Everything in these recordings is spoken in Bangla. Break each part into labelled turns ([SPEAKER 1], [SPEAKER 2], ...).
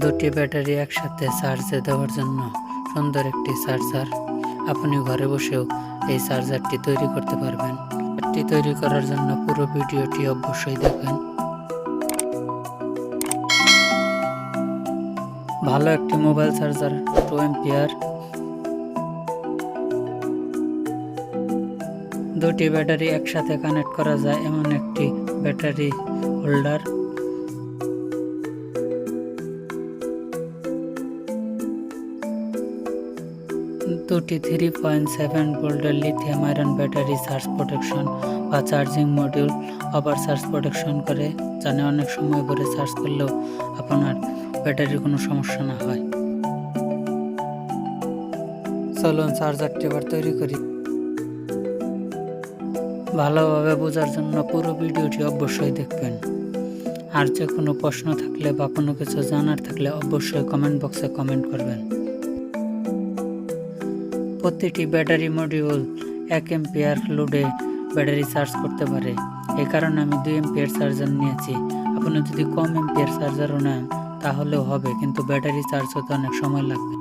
[SPEAKER 1] দুটি ব্যাটারি একসাথে চার্জে দেওয়ার জন্য সুন্দর একটি চার্জার। আপনি ঘরে বসেও এই চার্জারটি তৈরি করতে পারবেন। এটি তৈরি করার জন্য পুরো ভিডিওটি অবশ্যই দেখবেন। ভালো একটি মোবাইল চার্জার 2 এম্পিয়ার। দুটি ব্যাটারি একসাথে কানেক্ট করা যায় এমন একটি ব্যাটারি হোল্ডার। দুটি 3.7 ভোল্টের lithium iron battery charge protection বা charging module over charge protection করে, জানে অনেক সময় ধরে চার্জ করলেও আপনার ব্যাটারির কোনো সমস্যা না হয়। চলুন চার্জারটি এবার তৈরি করি। ভালোভাবে বোঝার জন্য পুরো ভিডিওটি অবশ্যই দেখবেন। আর যে কোনো প্রশ্ন থাকলে বা কোনো কিছু জানার থাকলে অবশ্যই কমেন্ট বক্সে কমেন্ট করবেন। প্রতিটি ব্যাটারি মডিউল 1 এম্পিয়ার লোডে ব্যাটারি চার্জ করতে পারে। এই কারণে আমি 2 এম্পিয়ার চার্জার নিয়েছি। আপনি যদি কম এম্পিয়ার চার্জারও নেন তাহলেও হবে, কিন্তু ব্যাটারি চার্জ হতে অনেক সময় লাগবে।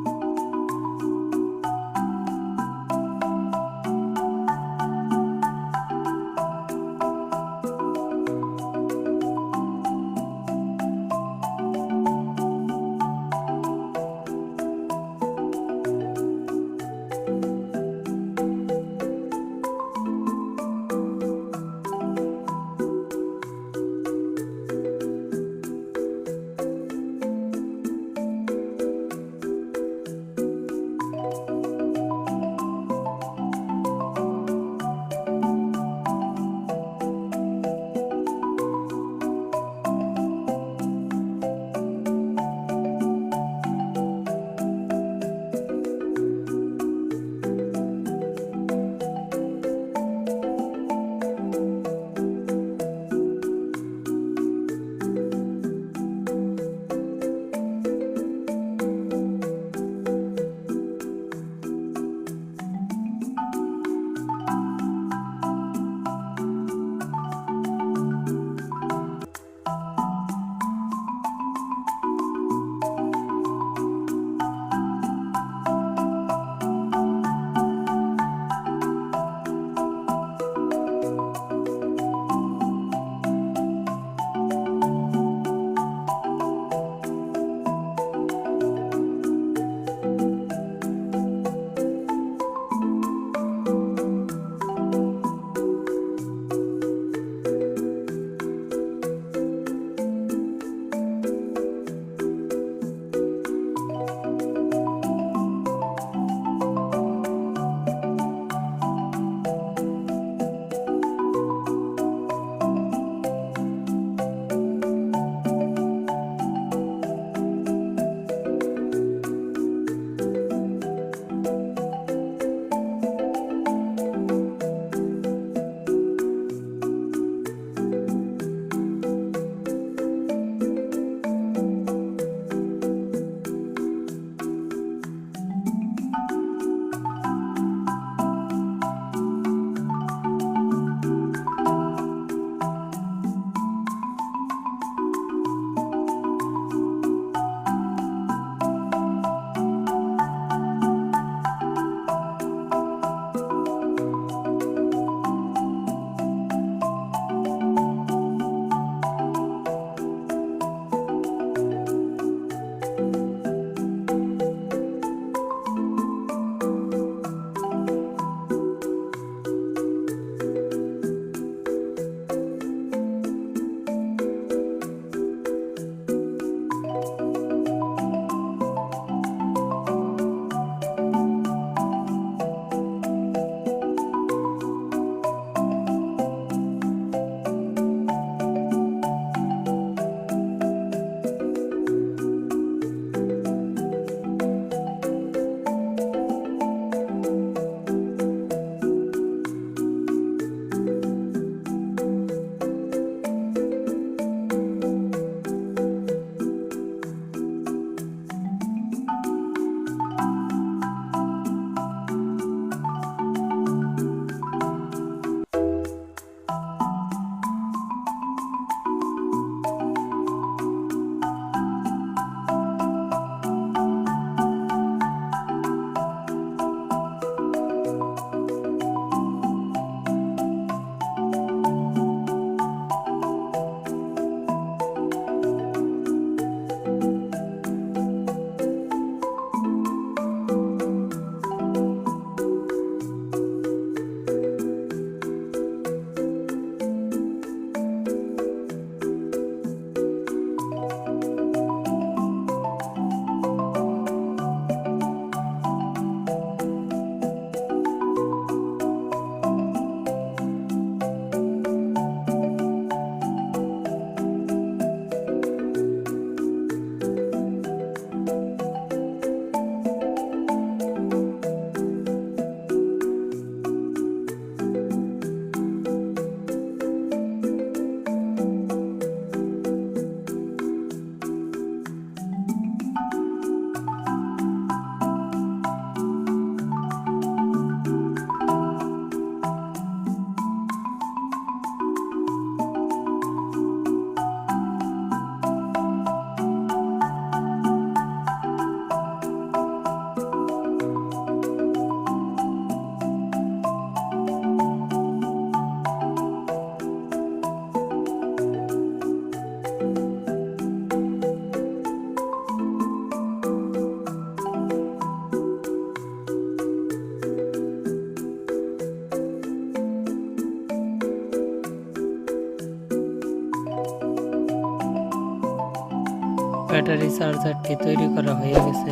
[SPEAKER 1] ব্যাটারি চার্জারটি তৈরি করা হয়ে গেছে।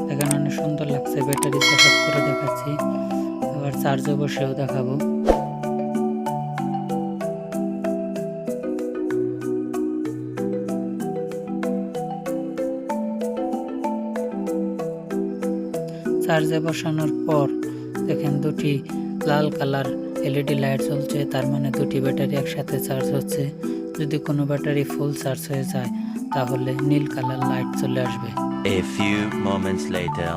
[SPEAKER 1] দেখেন অনেক সুন্দর লাগছে। ব্যাটারি সেট আপ করে দেখাচ্ছি, আবার চার্জে বসেও দেখাবো। চার্জে বসানোর পর দেখেন দুটি লাল কালার এলইডি লাইট জ্বলছে, তার মানে দুটি ব্যাটারি একসাথে চার্জ হচ্ছে। যদি কোনো ব্যাটারি ফুল চার্জ হয়ে যায় তাহলে নীল কালার লাইট চলে আসবে।
[SPEAKER 2] A few moments later.